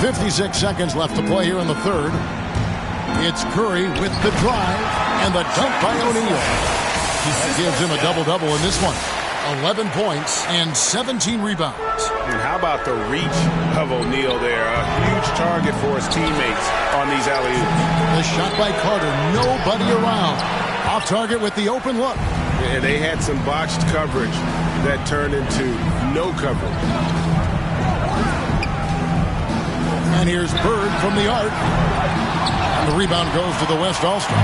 56 seconds left to play here in the third. It's Curry with the drive and the dunk by O'Neal. That gives him a double-double in this one. 11 points and 17 rebounds. And how about the reach of O'Neal there? A huge target for his teammates on these alley-oops. The shot by Carter, nobody around. Off target with the open look. And they had some botched coverage that turned into no coverage. And here's Bird from the arc. And the rebound goes to the West All-Stars.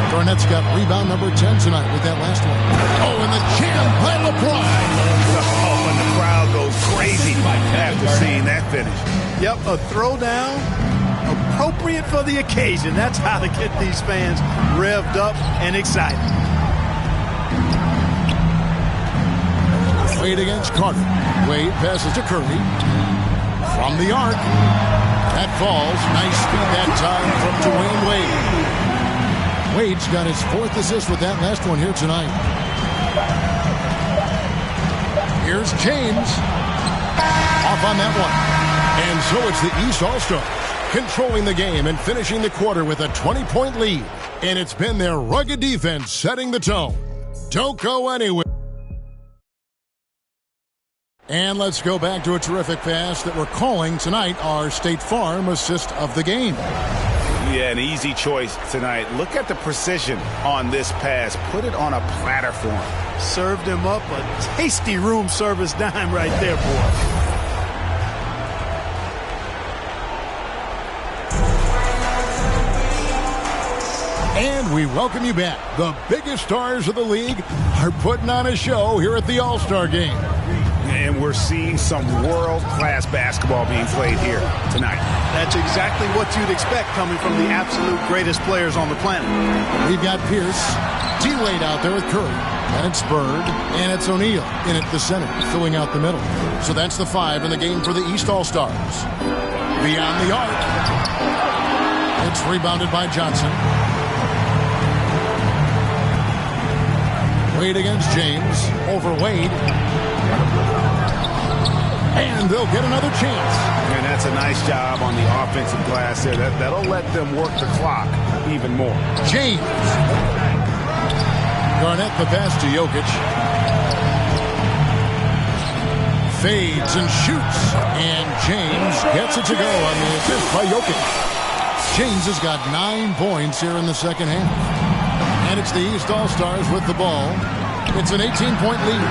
Garnett's got rebound number 10 tonight with that last one. Oh, and the jam by LeBron. Oh, and the crowd goes crazy after seeing that finish. Yep, a throwdown appropriate for the occasion. That's how to get these fans revved up and excited. Wade against Carter. Wade passes to Curry. From the arc. That falls. Nice speed that time from Dwayne Wade. Wade's got his 4th assist with that last one here tonight. Here's James. Off on that one. And so it's the East All-Stars controlling the game and finishing the quarter with a 20-point lead. And it's been their rugged defense setting the tone. Don't go anywhere. And let's go back to a terrific pass that we're calling tonight our State Farm assist of the game. Yeah, an easy choice tonight. Look at the precision on this pass. Put it on a platter for him. Served him up a tasty room service dime right there, boy. And we welcome you back. The biggest stars of the league are putting on a show here at the All-Star Game. And we're seeing some world-class basketball being played here tonight. That's exactly what you'd expect coming from the absolute greatest players on the planet. We've got Pierce, D-Wade out there with Curry, and it's Bird, and it's O'Neal in at the center, filling out the middle. So that's the 5 in the game for the East All-Stars. Beyond the arc. It's rebounded by Johnson. Wade against James. Over Wade. And they'll get another chance. And that's a nice job on the offensive glass there. That'll let them work the clock even more. James. Garnett the pass to Jokic. Fades and shoots. And James gets it to go on the assist by Jokic. James has got 9 points here in the second half. And it's the East All-Stars with the ball. It's an 18-point lead.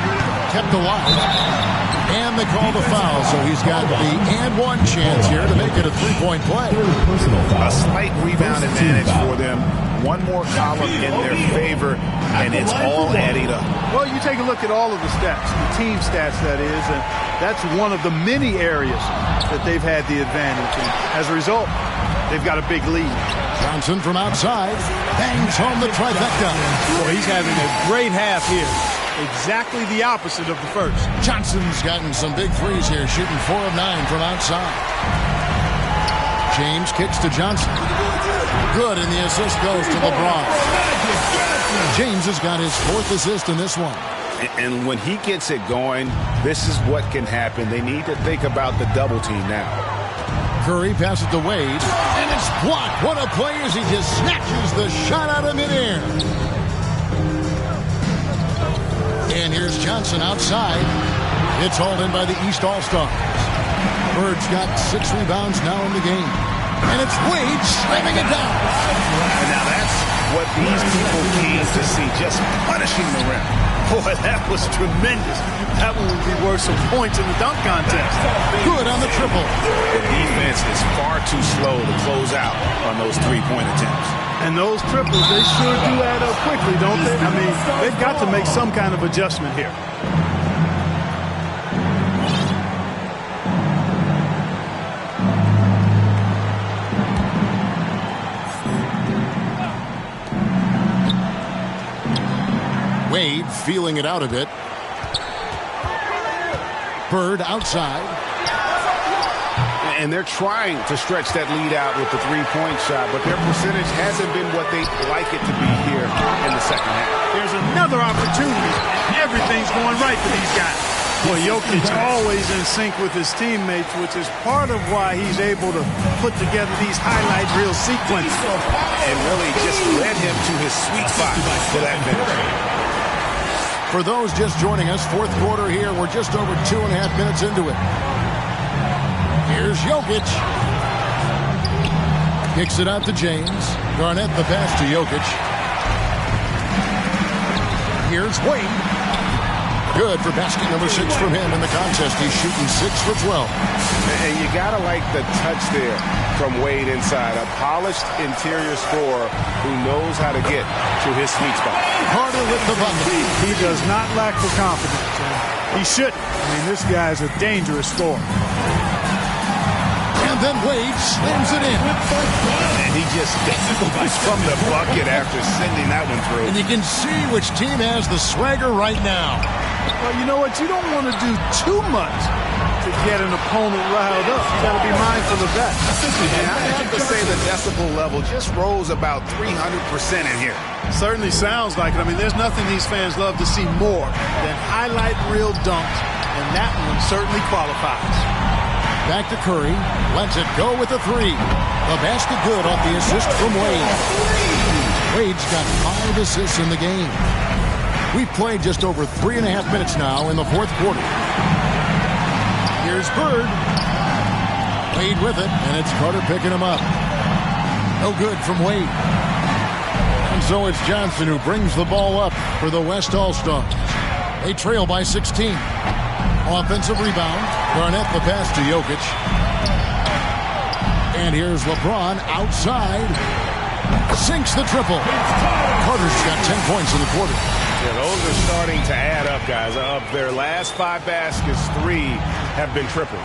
Kept alive. And they call the foul, so he's got the and one chance here to make it a 3-point play. A slight rebound advantage for them. One more column in their favor, and it's all adding up. Well, you take a look at all of the stats, the team stats, that is, and that's one of the many areas that they've had the advantage. And as a result, they've got a big lead. Johnson from outside bangs home the trifecta. Well, he's having a great half here. Exactly the opposite of the first. Johnson's gotten some big threes here, shooting 4 of 9 from outside. James kicks to Johnson. Good, and the assist goes to LeBron. James has got his 4th assist in this one. And when he gets it going, this is what can happen. They need to think about the double team now. Curry passes to Wade, and it's blocked. What a play as he just snatches the shot out of midair. And here's Johnson outside. It's hauled in by the East All-Stars. Bird's got 6 rebounds now in the game. And it's Wade slamming it down. And now that's what these people came to see, just punishing the rim. Boy, that was tremendous. That one would be worth some points in the dunk contest. Good on the triple. The defense is far too slow to close out on those three-point attempts. And those triples, they sure do add up quickly, don't they? I mean, they've got to make some kind of adjustment here. Wade feeling it out a bit. Bird outside. And they're trying to stretch that lead out with the three-point shot, but their percentage hasn't been what they'd like it to be here in the second half. There's another opportunity, and everything's going right for these guys. Boy, Jokic always in sync with his teammates, which is part of why he's able to put together these highlight reel sequences. And really just led him to his sweet spot for that finish. For those just joining us, fourth quarter here. We're just over 2.5 minutes into it. Here's Jokic. Kicks it out to James. Garnett the pass to Jokic. Here's Wade. Good for basket number 6 from him in the contest. He's shooting 6 for 12. And you got to like the touch there from Wade inside. A polished interior scorer who knows how to get to his sweet spot. Carter with the bucket. He does not lack for confidence. He shouldn't. I mean, this guy's a dangerous scorer. And then Wade slams it in. And he just goes from the bucket after sending that one through. And you can see which team has the swagger right now. Well, you know what? You don't want to do too much to get an opponent riled up. You got to be mindful of that. And I have to say the decibel level just rose about 300% in here. Certainly sounds like it. I mean, there's nothing these fans love to see more than highlight reel dunks, and that one certainly qualifies. Back to Curry. Lets it go with the 3. The basket good off the assist from Wade. Wade's got 5 assists in the game. We've played just over 3.5 minutes now in the fourth quarter. Here's Bird. Wade with it, and it's Carter picking him up. No good from Wade. And so it's Johnson who brings the ball up for the West All-Stars. They trail by 16. Offensive rebound. Garnett the pass to Jokic. And here's LeBron outside. Sinks the triple. Carter's got 10 points in the quarter. Yeah, those are starting to add up, guys. Of their last 5 baskets, 3 have been triples.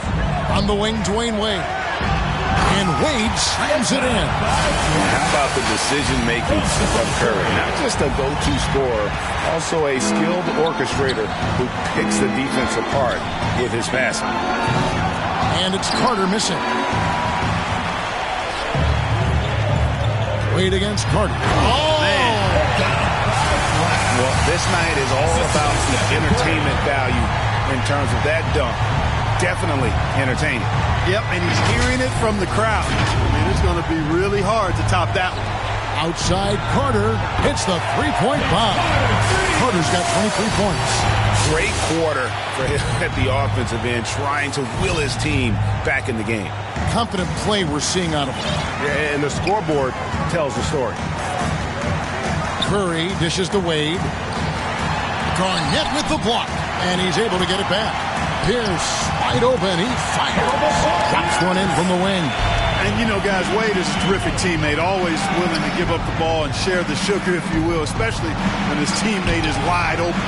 On the wing, Dwayne Wade. And Wade slams it in. How about the decision-making of Curry? Not just a go-to scorer, also a skilled orchestrator who picks the defense apart with his passing. And it's Carter missing. Wade against Carter. Oh, man. Well, this night is all about the entertainment value in terms of that dunk. Definitely entertaining. Yep, and he's hearing it from the crowd. I mean, it's going to be really hard to top that one. Outside Carter hits the 3-point bomb. Carter's got 23 points. Great quarter for him at the offensive end, trying to will his team back in the game. Confident play we're seeing out of him. Yeah, and the scoreboard tells the story. Curry dishes to Wade. Garnett with the block, and he's able to get it back. Pierce wide open. He fires. Drops one in from the wing. And, you know, guys, Wade is a terrific teammate, always willing to give up the ball and share the sugar, if you will, especially when his teammate is wide open.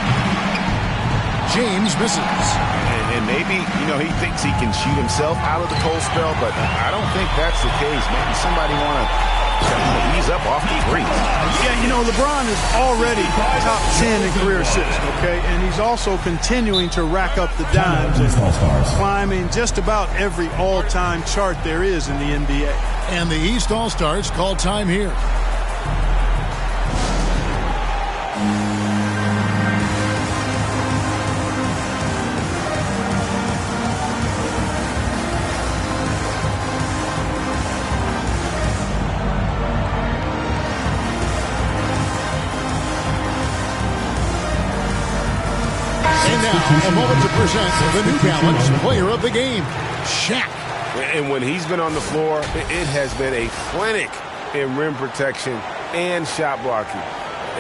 James misses. And maybe, you know, he thinks he can shoot himself out of the cold spell, but I don't think that's the case. Maybe somebody want to ease up off the three. Yeah, you know, LeBron is already top 10 in career assists, okay? And he's also continuing to rack up the dimes and climbing just about every all-time chart there is in the NBA. And the East All-Stars call time here. A moment to present the New Balance Player of the Game. Shaq. And when he's been on the floor, it has been a clinic in rim protection and shot blocking.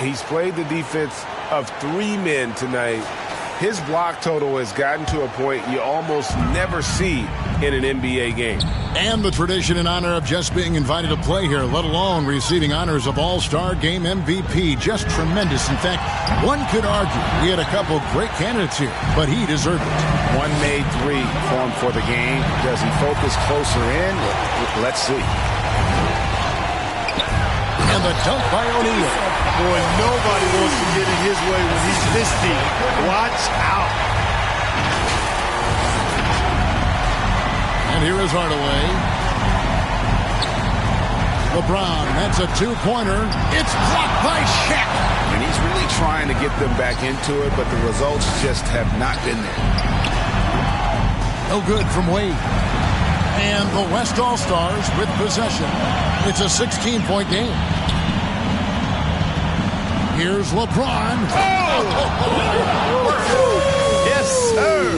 He's played the defense of 3 men tonight. His block total has gotten to a point you almost never see in an NBA game. And the tradition in honor of just being invited to play here, let alone receiving honors of All-Star Game MVP. Just tremendous. In fact, one could argue we had a couple great candidates here, but he deserved it. One made 3 for him for the game. Does he focus closer in? Let's see. And the dunk by O'Neal. Boy, nobody wants to get in his way when he's this deep. Watch out. And here is Hardaway. LeBron, that's a 2-pointer. It's blocked by Shaq. And he's really trying to get them back into it, but the results just have not been there. No good from Wade. And the West All-Stars with possession. It's a 16-point game. Here's LeBron. Yes, sir.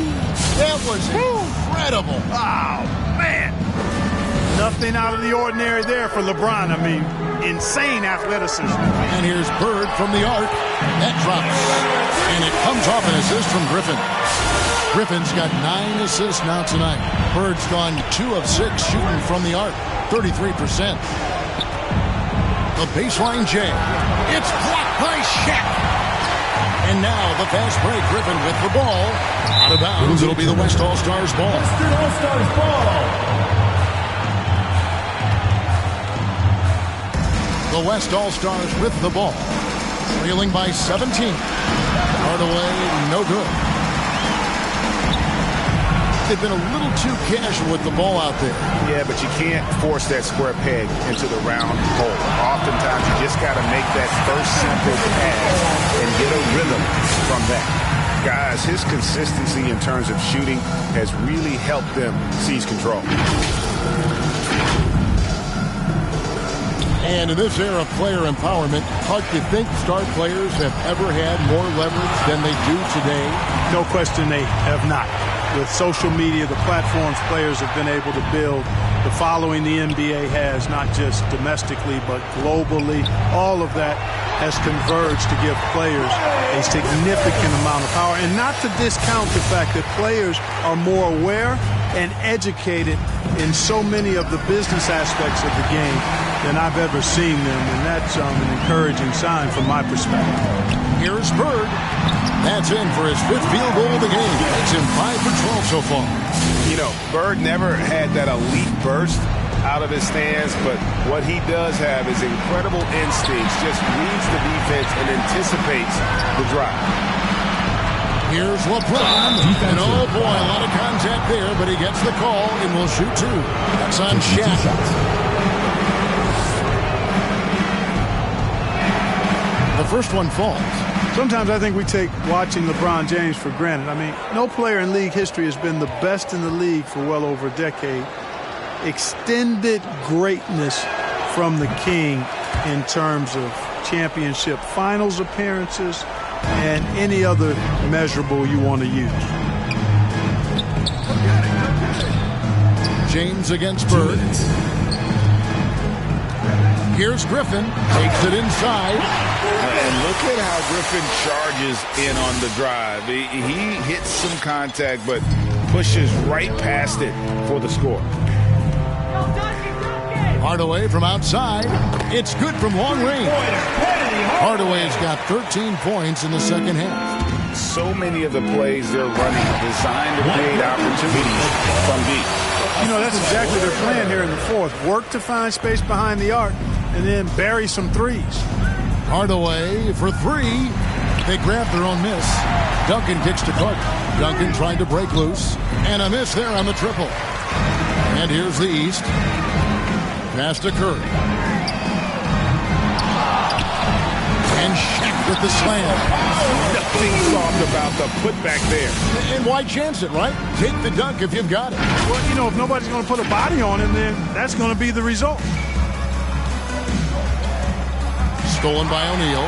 That was incredible. Oh, man. Nothing out of the ordinary there for LeBron. I mean, insane athleticism. And here's Bird from the arc. That drops. And it comes off an assist from Griffin. Griffin's got 9 assists now tonight. Bird's gone 2 of 6 shooting from the arc. 33%. The baseline J. It's blocked by Shaq. And now the fast break. Griffin with the ball. Out of bounds. It'll be the West All-Stars ball. Western All-Stars ball. The West All-Stars with the ball. Trailing by 17. Hardaway, no good. They've been a little too casual with the ball out there. Yeah, but you can't force that square peg into the round hole. Oftentimes, you just got to make that first simple pass and get a rhythm from that. Guys, his consistency in terms of shooting has really helped them seize control. And in this era of player empowerment, hard to think star players have ever had more leverage than they do today. No question they have not. With social media, the platforms players have been able to build, the following the NBA has, not just domestically, but globally, all of that has converged to give players a significant amount of power. And not to discount the fact that players are more aware and educated in so many of the business aspects of the game than I've ever seen them. And that's an encouraging sign from my perspective. Here's Bird. That's in for his 5th field goal of the game. Makes him 5 for 12 so far. You know, Bird never had that elite burst out of his stance, but what he does have is incredible instincts, just reads the defense and anticipates the drive. Here's LeBron. And oh boy, a lot of contact there, but he gets the call and will shoot 2. That's on Shaq. The first one falls. Sometimes I think we take watching LeBron James for granted. I mean, no player in league history has been the best in the league for well over a decade. Extended greatness from the king in terms of championship finals appearances and any other measurable you want to use. James against Bird. Here's Griffin. Takes it inside. And look at how Griffin charges in on the drive. He hits some contact, but pushes right past it for the score. Hardaway from outside. It's good from long range. Hardaway's got 13 points in the second half. So many of the plays they're running designed to create opportunities from deep. You know, that's exactly their plan here in the fourth. Work to find space behind the arc and then bury some threes. Hardaway for 3. They grab their own miss. Duncan kicks to Carter. Duncan trying to break loose. And a miss there on the triple. And here's the East. Pass to Curry. And Shaq with the slam. Nothing soft about the putback there. And why chance it, right? Take the dunk if you've got it. Well, you know, if nobody's going to put a body on him, then that's going to be the result. Stolen by O'Neal.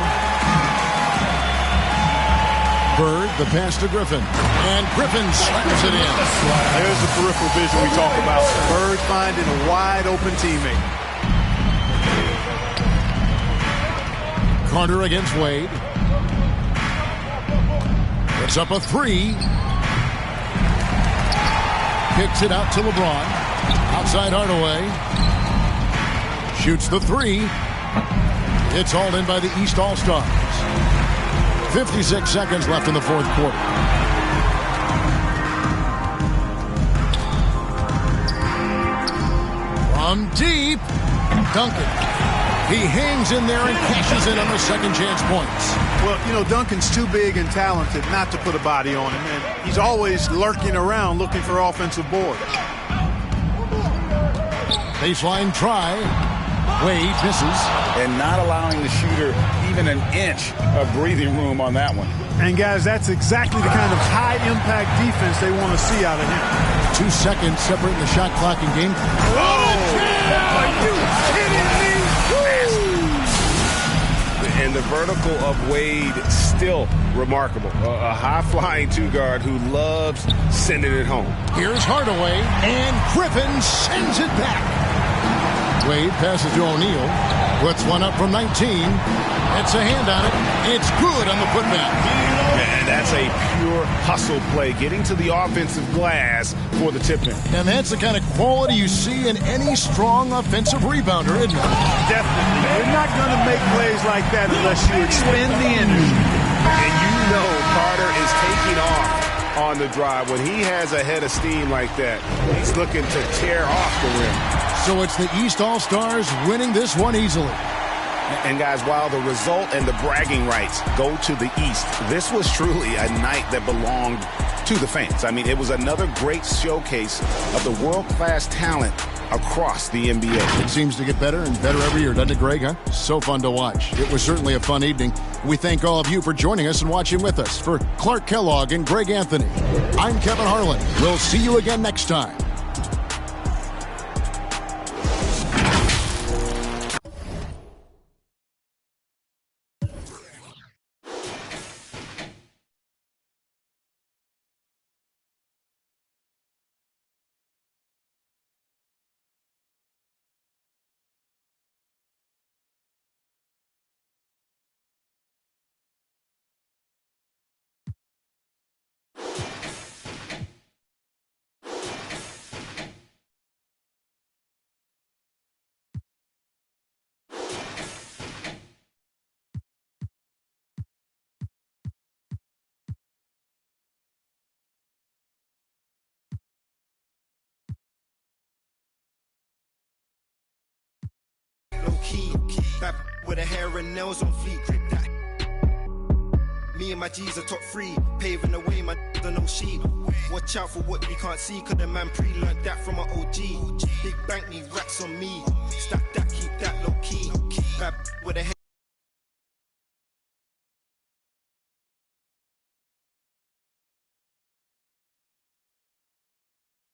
Bird, the pass to Griffin. And Griffin slams it in. There's the peripheral vision we talk about. Bird finding a wide open teammate. Carter against Wade. Puts up a three. Kicks it out to LeBron. Outside Hardaway. Shoots the three. It's hauled in by the East All-Stars. 56 seconds left in the fourth quarter. From deep, Duncan. He hangs in there and cashes in on the second chance points. Well, you know, Duncan's too big and talented not to put a body on him, and he's always lurking around looking for offensive boards. Baseline try. Wade misses. And not allowing the shooter even an inch of breathing room on that one. And, guys, that's exactly the kind of high-impact defense they want to see out of him. 2 seconds separating the shot clock and game. Are you kidding me? And the vertical of Wade still remarkable. A high-flying two-guard who loves sending it home. Here's Hardaway, and Griffin sends it back. Wade passes to O'Neal. Puts one up from 19. It's a hand on it. It's good on the putback. And that's a pure hustle play, getting to the offensive glass for the tip-in. And that's the kind of quality you see in any strong offensive rebounder, isn't it? Definitely. You're not going to make plays like that unless you expend the energy. And you know Carter is taking off on the drive. When he has a head of steam like that, he's looking to tear off the rim. So it's the East All-Stars winning this one easily. And, guys, while the result and the bragging rights go to the East, this was truly a night that belonged to the fans. I mean, it was another great showcase of the world-class talent across the NBA. It seems to get better and better every year, doesn't it, Greg? Huh? So fun to watch. It was certainly a fun evening. We thank all of you for joining us and watching with us. For Clark Kellogg and Greg Anthony, I'm Kevin Harlan. We'll see you again next time. Key, back with the hair and nails on fleek, grip that. Me and my G's are top 3, paving the way, my don't know sheep. Watch out for what we can't see, cause the man pre-learned that from an OG. Big bank need racks on me, stack that, keep that low.